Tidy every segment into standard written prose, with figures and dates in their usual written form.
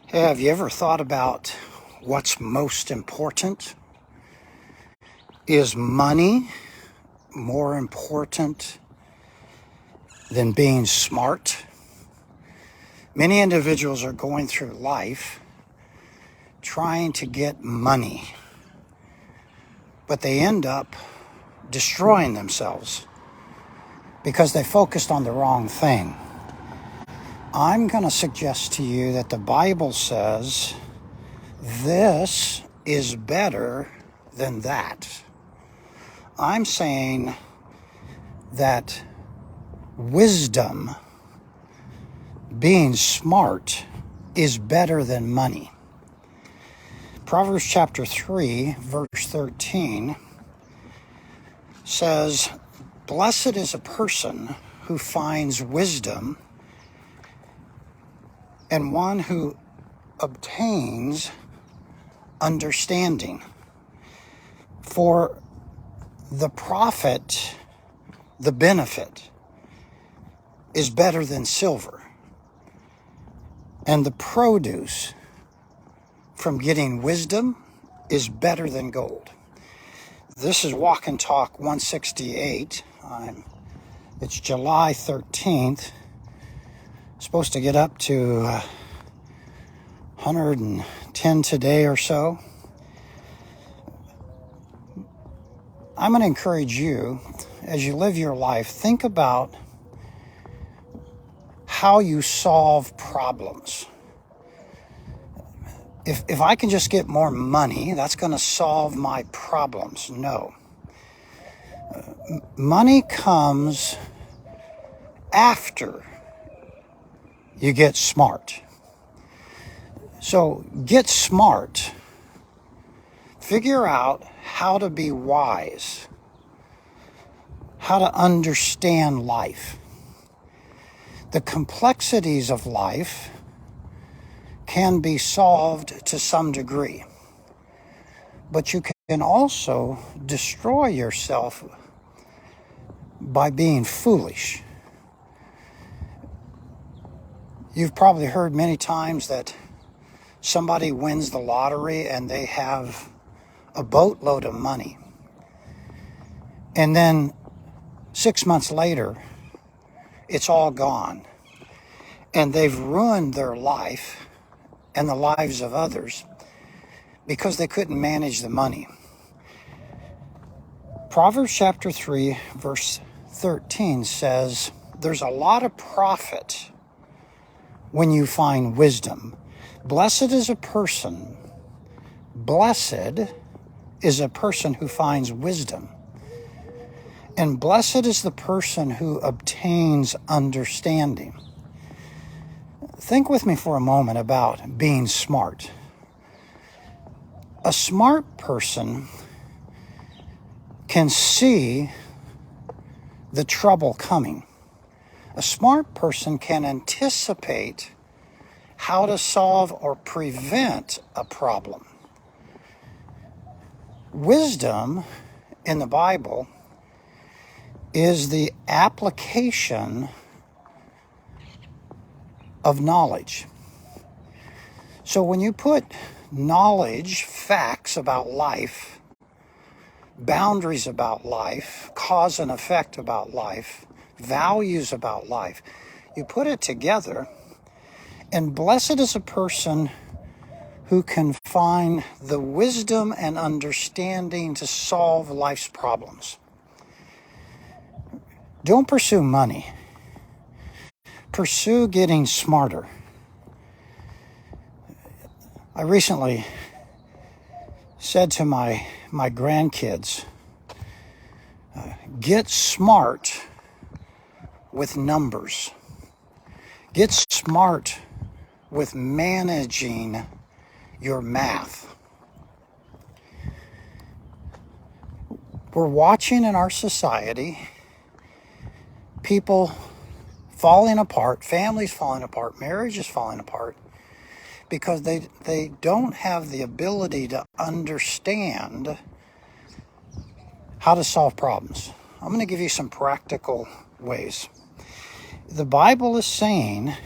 Hey, have you ever thought about what's most important? Is money more important than being smart? Many individuals are going through life trying to get money, but they end up destroying themselves because they focused on the wrong thing. I'm going to suggest to you that the Bible says this is better than that. I'm saying that wisdom, being smart, is better than money. Proverbs chapter 3, verse 13 says, "Blessed is a person who finds wisdom and one who obtains understanding. For the profit, the benefit, is better than silver, and the produce from getting wisdom is better than gold." This is Walk and Talk 168. It's July 13th. Supposed to get up to 110 today or so. I'm going to encourage you, as you live your life, think about how you solve problems. If I can just get more money, that's going to solve my problems. No. Money comes after you get smart. So get smart. Figure out how to be wise, how to understand life. The complexities of life can be solved to some degree, but you can also destroy yourself by being foolish. You've probably heard many times that somebody wins the lottery and they have a boatload of money, and then 6 months later it's all gone, and they've ruined their life and the lives of others because they couldn't manage the money. Proverbs chapter 3 verse 13 says there's a lot of profit when you find wisdom. Blessed is a person who finds wisdom, and blessed is the person who obtains understanding. Think with me for a moment about being smart. A smart person can see the trouble coming. A smart person can anticipate how to solve or prevent a problem. Wisdom in the Bible is the application of knowledge. So when you put knowledge, facts about life, boundaries about life, cause and effect about life, values about life, you put it together, and blessed is a person who can find the wisdom and understanding to solve life's problems. Don't pursue money. Pursue getting smarter. I recently said to my grandkids, get smart with numbers. Get smart with managing your math. We're watching in our society people falling apart, families falling apart, marriages falling apart, because they don't have the ability to understand how to solve problems. I'm going to give you some practical ways. The Bible is saying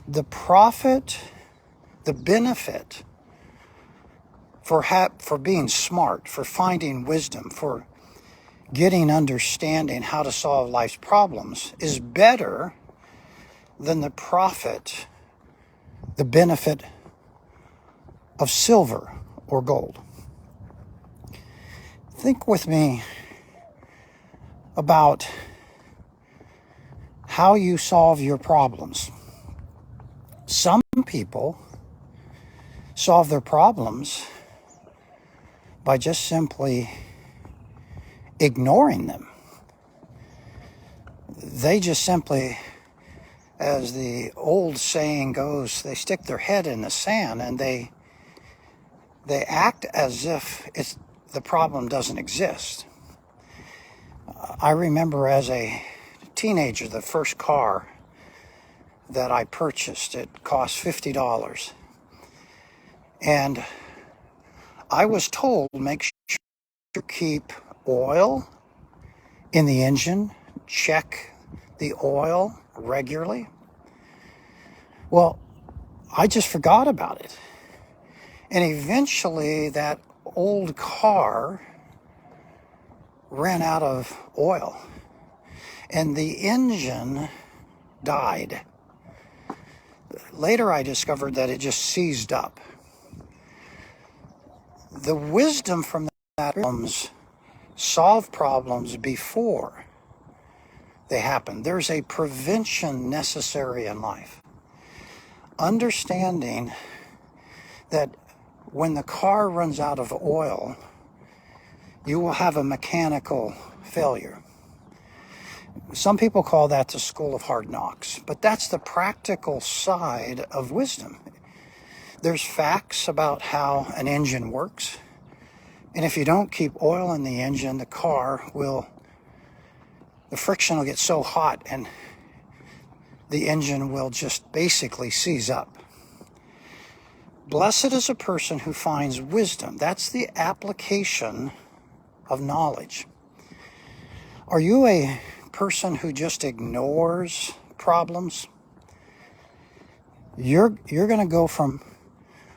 the profit The benefit for being smart, for finding wisdom, for getting understanding how to solve life's problems is better than the profit, the benefit of silver or gold. Think with me about how you solve your problems. Some people solve their problems by just simply ignoring them. They just simply, as the old saying goes, they stick their head in the sand and they act as if the problem doesn't exist. I remember as a teenager, the first car that I purchased, it cost $50. And I was told, make sure to keep oil in the engine, check the oil regularly. Well, I just forgot about it. And eventually that old car ran out of oil and the engine died. Later I discovered that it just seized up. The wisdom from that is solve problems before they happen. There's a prevention necessary in life. Understanding that when the car runs out of oil, you will have a mechanical failure. Some people call that the school of hard knocks, but that's the practical side of wisdom. There's facts about how an engine works, and if you don't keep oil in the engine, the friction will get so hot and the engine will just basically seize up. Blessed is a person who finds wisdom. That's the application of knowledge. Are you a person who just ignores problems? You're going to go from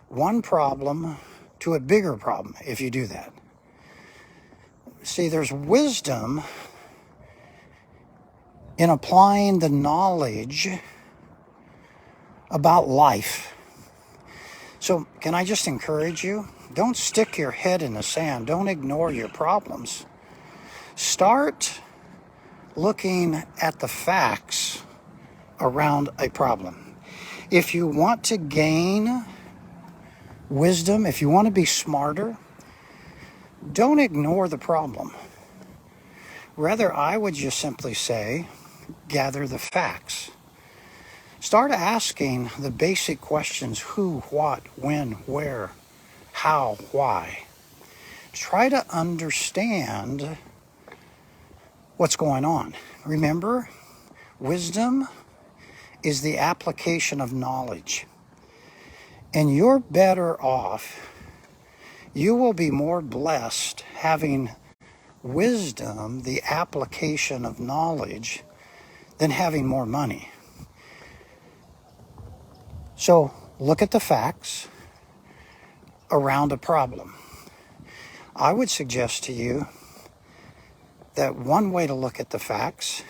one problem to a bigger problem if you do that. See, there's wisdom in applying the knowledge about life. So can I just encourage you? Don't stick your head in the sand. Don't ignore your problems. Start looking at the facts around a problem. If you want to gain wisdom, if you want to be smarter, don't ignore the problem. Rather, I would just simply say, gather the facts. Start asking the basic questions: who, what, when, where, how, why. Try to understand what's going on. Remember, wisdom is the application of knowledge. And you're better off, you will be more blessed having wisdom, the application of knowledge, than having more money. So look at the facts around a problem. I would suggest to you that one way to look at the facts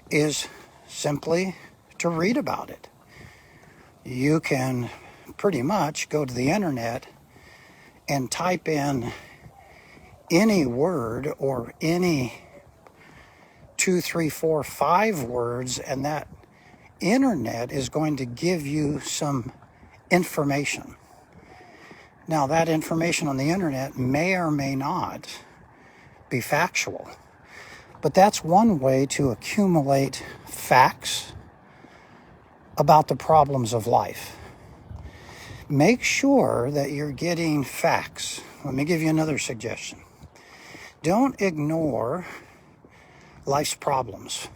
is simply to read about it. You can pretty much go to the internet and type in any word or any 2, 3, 4, 5 words, and that internet is going to give you some information. Now, that information on the internet may or may not be factual, but that's one way to accumulate facts about the problems of life. Make sure that you're getting facts. Let me give you another suggestion. Don't ignore life's problems.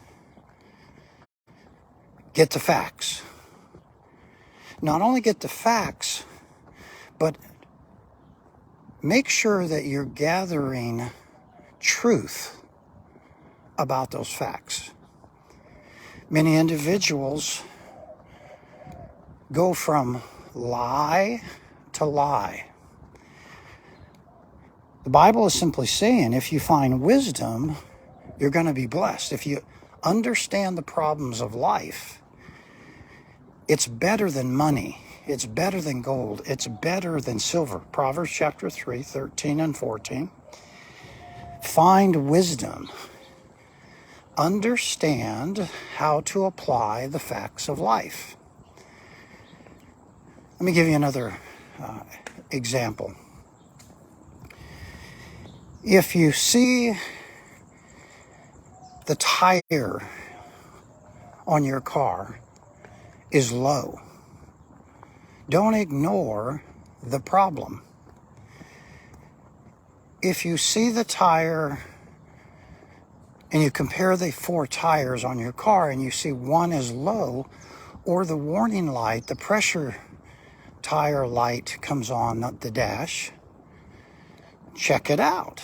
Get the facts. Not only get the facts, but make sure that you're gathering truth about those facts. Many individuals go from lie to lie. The Bible is simply saying if you find wisdom, you're going to be blessed. If you understand the problems of life, it's better than money. It's better than gold. It's better than silver. Proverbs chapter 3, 13 and 14. Find wisdom. Understand how to apply the facts of life. Let me give you another example. If you see the tire on your car is low, don't ignore the problem. If you see the tire and you compare the 4 tires on your car and you see one is low, or the warning light, the pressure tire light comes on the dash, check it out.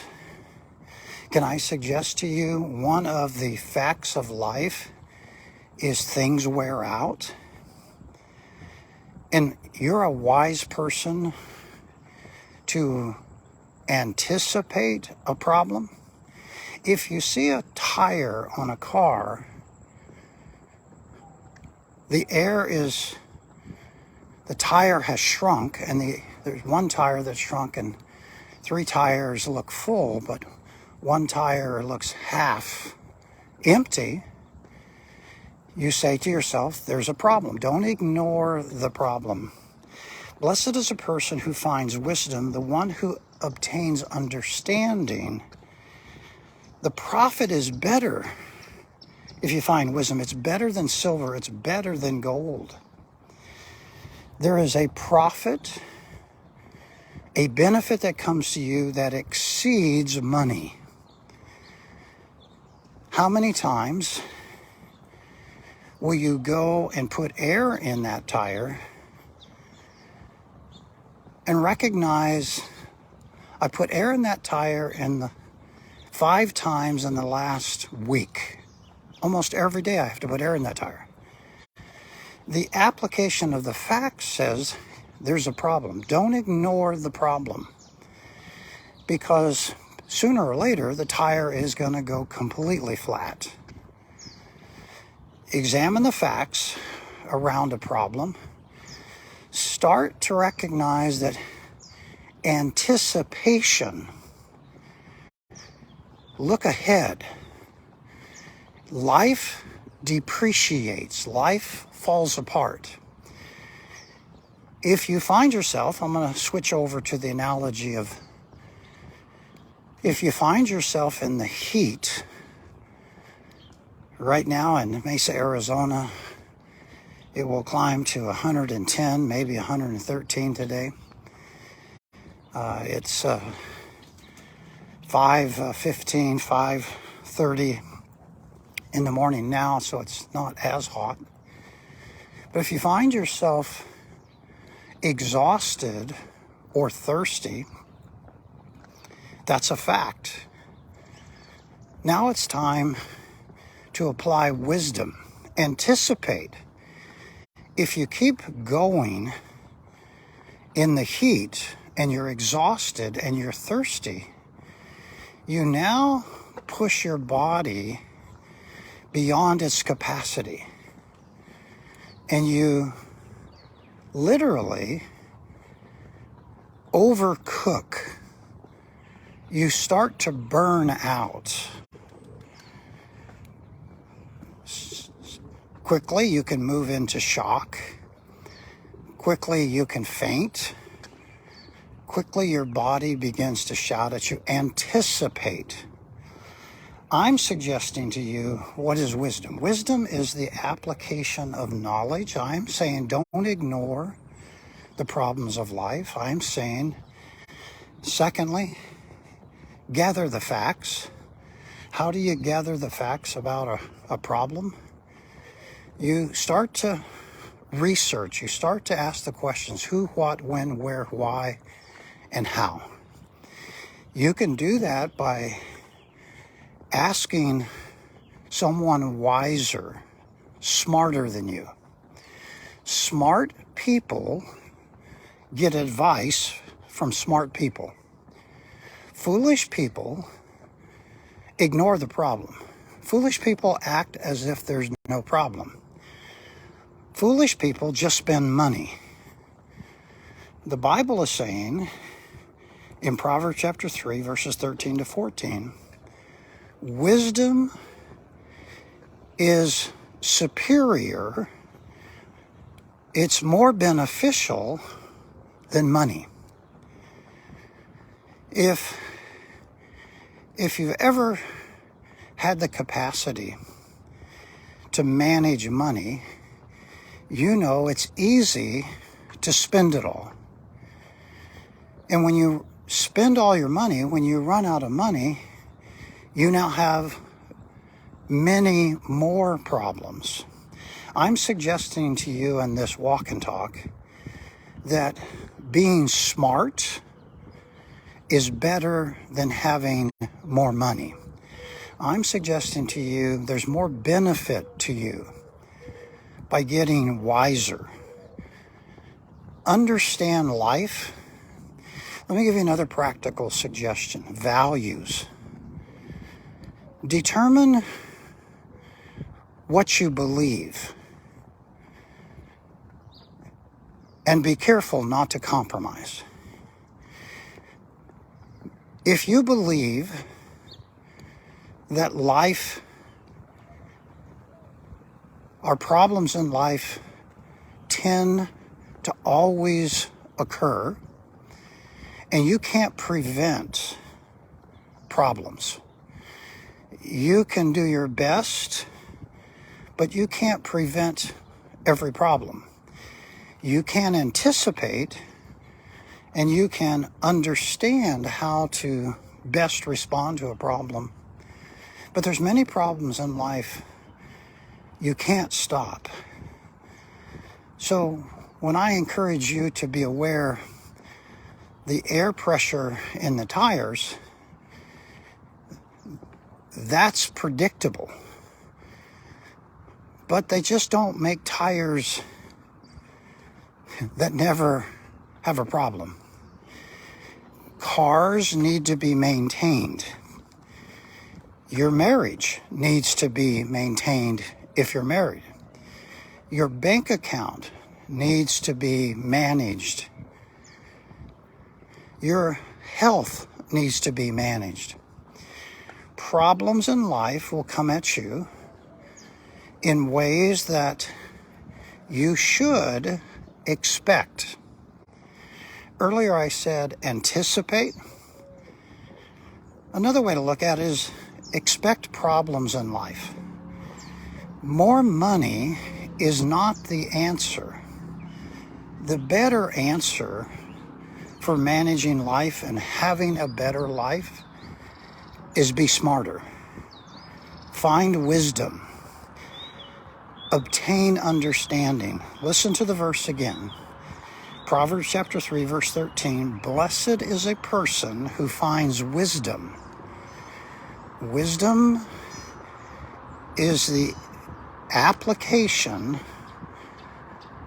Can I suggest to you one of the facts of life is things wear out? And you're a wise person to anticipate a problem. If you see a tire on a car, the tire has shrunk, and there's one tire that's shrunk and 3 tires look full, but one tire looks half empty. You say to yourself, there's a problem. Don't ignore the problem. Blessed is a person who finds wisdom, the one who obtains understanding. The profit is better if you find wisdom. It's better than silver. It's better than gold. There is a profit, a benefit that comes to you that exceeds money. How many times will you go and put air in that tire and recognize, I put air in that tire 5 times in the last week. Almost every day I have to put air in that tire. The application of the fact says there's a problem. Don't ignore the problem, because sooner or later the tire is going to go completely flat. Examine the facts around a problem. Start to recognize that anticipation, look ahead. Life depreciates. Life falls apart. If you find yourself, I'm going to switch over to the analogy of, if you find yourself in the heat right now in Mesa, Arizona, it will climb to 110, maybe 113 today. It's 5:15, 5:30 in the morning now, so it's not as hot. But if you find yourself exhausted or thirsty, that's a fact. Now it's time to apply wisdom. Anticipate. If you keep going in the heat and you're exhausted and you're thirsty, you now push your body beyond its capacity. And you literally overcook. You start to burn out. Quickly, you can move into shock. Quickly, you can faint. Quickly, your body begins to shout at you. Anticipate. I'm suggesting to you, what is wisdom? Wisdom is the application of knowledge. I'm saying don't ignore the problems of life. I'm saying, secondly, gather the facts. How do you gather the facts about a problem? You start to research. You start to ask the questions: who, what, when, where, why, and how. You can do that by asking someone wiser, smarter than you. Smart people get advice from smart people. Foolish people ignore the problem. Foolish people act as if there's no problem. Foolish people just spend money. The Bible is saying in Proverbs chapter 3, verses 13 to 14, wisdom is superior. It's more beneficial than money. If you've ever had the capacity to manage money, you know it's easy to spend it all. And when you spend all your money, when you run out of money, you now have many more problems. I'm suggesting to you in this walk and talk that being smart is better than having more money. I'm suggesting to you there's more benefit to you by getting wiser. Understand life. Let me give you another practical suggestion. Values. Determine what you believe and be careful not to compromise. If you believe that our problems in life tend to always occur, and you can't prevent problems. You can do your best, but you can't prevent every problem. You can anticipate and you can understand how to best respond to a problem. But there's many problems in life you can't stop. So when I encourage you to be aware the air pressure in the tires, that's predictable. But they just don't make tires that never have a problem. Cars need to be maintained. Your marriage needs to be maintained if you're married. Your bank account needs to be managed. Your health needs to be managed. Problems in life will come at you in ways that you should expect. Earlier I said anticipate. Another way to look at it is expect problems in life. More money is not the answer. The better answer for managing life and having a better life is be smarter. Find wisdom. Obtain understanding. Listen to the verse again. Proverbs chapter 3, verse 13. Blessed is a person who finds wisdom. Wisdom is the application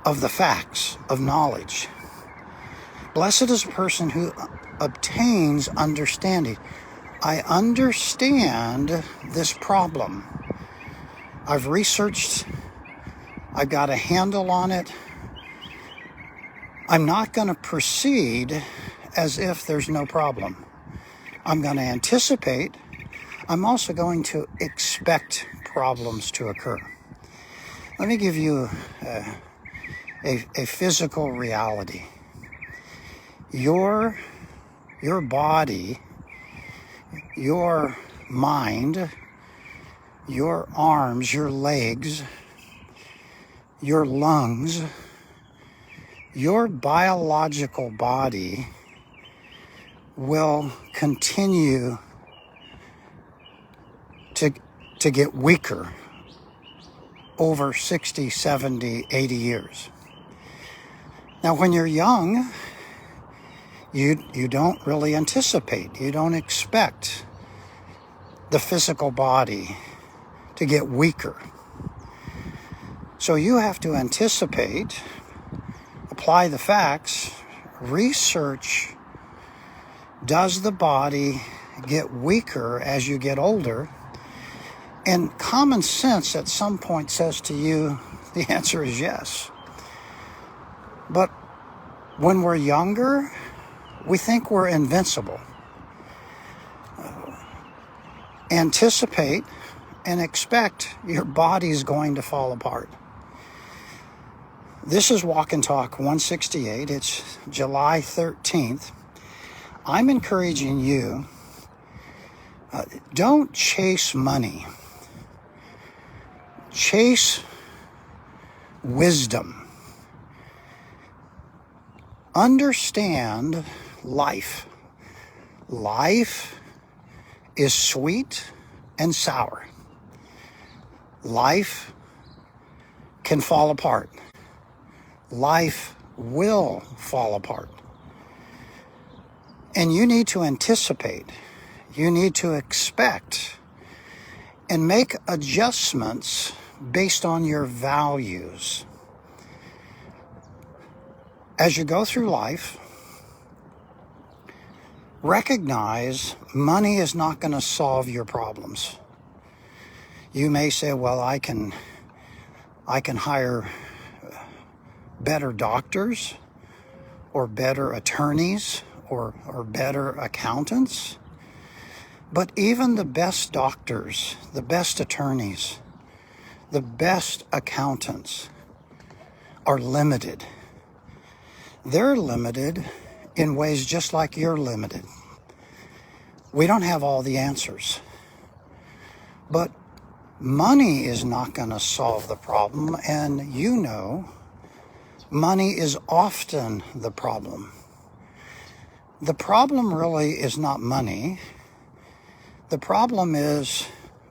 of the facts of knowledge. Blessed is a person who obtains understanding. I understand this problem. I've researched. I've got a handle on it. I'm not going to proceed as if there's no problem. I'm going to anticipate. I'm also going to expect problems to occur. Let me give you a physical reality. Your body, your mind, your arms, your legs, your lungs, your biological body will continue to get weaker over 60, 70, 80 years. Now, when you're young, you don't really anticipate, you don't expect the physical body to get weaker. So you have to anticipate, apply the facts, research, does the body get weaker as you get older? And common sense at some point says to you, the answer is yes. But when we're younger, we think we're invincible. Anticipate and expect your body's going to fall apart. This is Walk and Talk 168. It's July 13th. I'm encouraging you, don't chase money. Chase wisdom. Understand life. Life is sweet and sour. Life can fall apart. Life will fall apart. And you need to anticipate. You need to expect and make adjustments based on your values. As you go through life, recognize money is not going to solve your problems. You may say, well, I can hire better doctors or better attorneys or better accountants. But even the best doctors, the best attorneys, the best accountants are limited. They're limited in ways just like you're limited. We don't have all the answers. But money is not going to solve the problem, and you know, money is often the problem. The problem really is not money. The problem is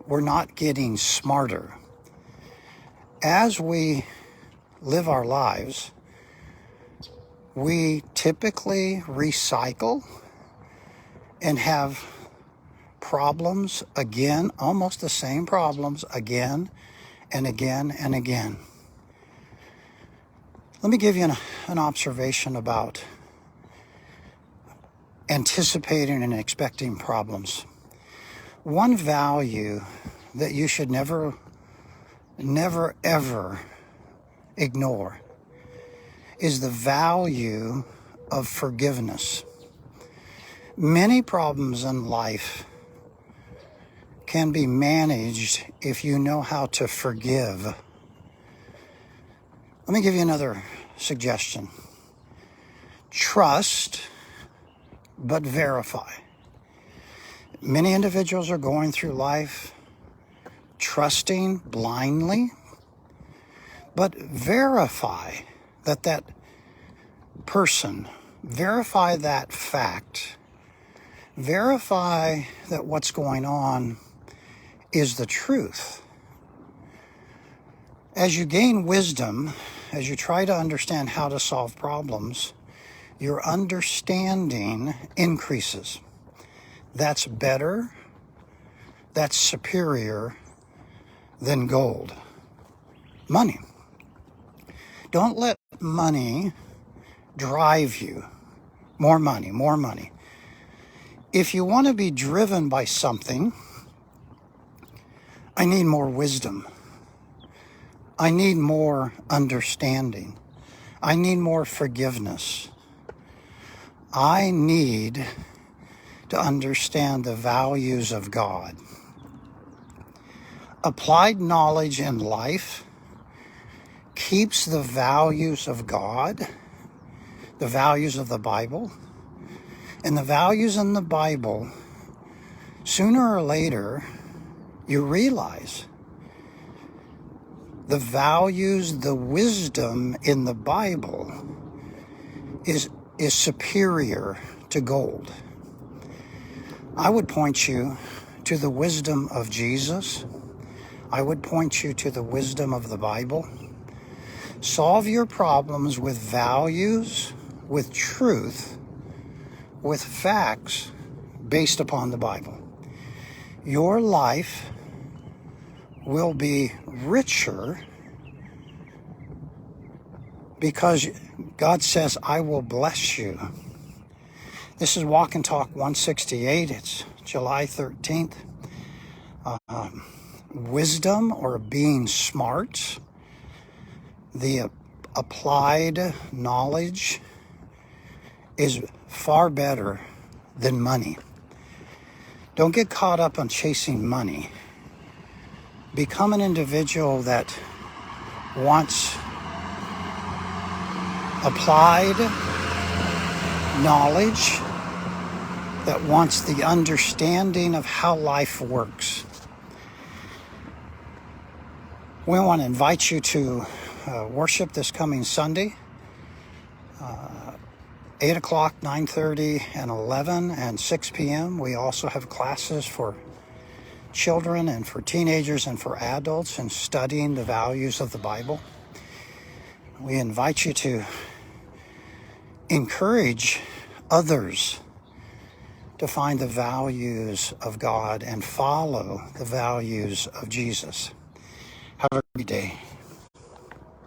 we're not getting smarter. As we live our lives, we typically recycle and have problems again, almost the same problems again and again and again. Let me give you an observation about anticipating and expecting problems. One value that you should never, ever ignore is the value of forgiveness. Many problems in life can be managed if you know how to forgive. Let me give you another suggestion. Trust, but verify. Many individuals are going through life trusting blindly, but verify that person, verify that fact, verify that what's going on is the truth. As you gain wisdom, as you try to understand how to solve problems, your understanding increases. That's better, that's superior than gold. Money. Don't let money drive you. More money, more money. If you want to be driven by something, I need more wisdom. I need more understanding. I need more forgiveness. I need to understand the values of God. Applied knowledge in life keeps the values of God, the values of the Bible, and the values in the Bible, sooner or later, you realize the values, the wisdom in the Bible is superior to gold. I would point you to the wisdom of Jesus. I would point you to the wisdom of the Bible. Solve your problems with values, with truth, with facts based upon the Bible. Your life will be richer because God says, I will bless you. This is Walk and Talk 168. It's July 13th. Wisdom, or being smart, the applied knowledge, is far better than money. Don't get caught up on chasing money. Become an individual that wants applied knowledge, that wants the understanding of how life works. We want to invite you to worship this coming Sunday, 8 o'clock, 9:30, and 11, and 6 p.m. We also have classes for children and for teenagers and for adults in studying the values of the Bible. We invite you to encourage others to find the values of God and follow the values of Jesus. Have a great day.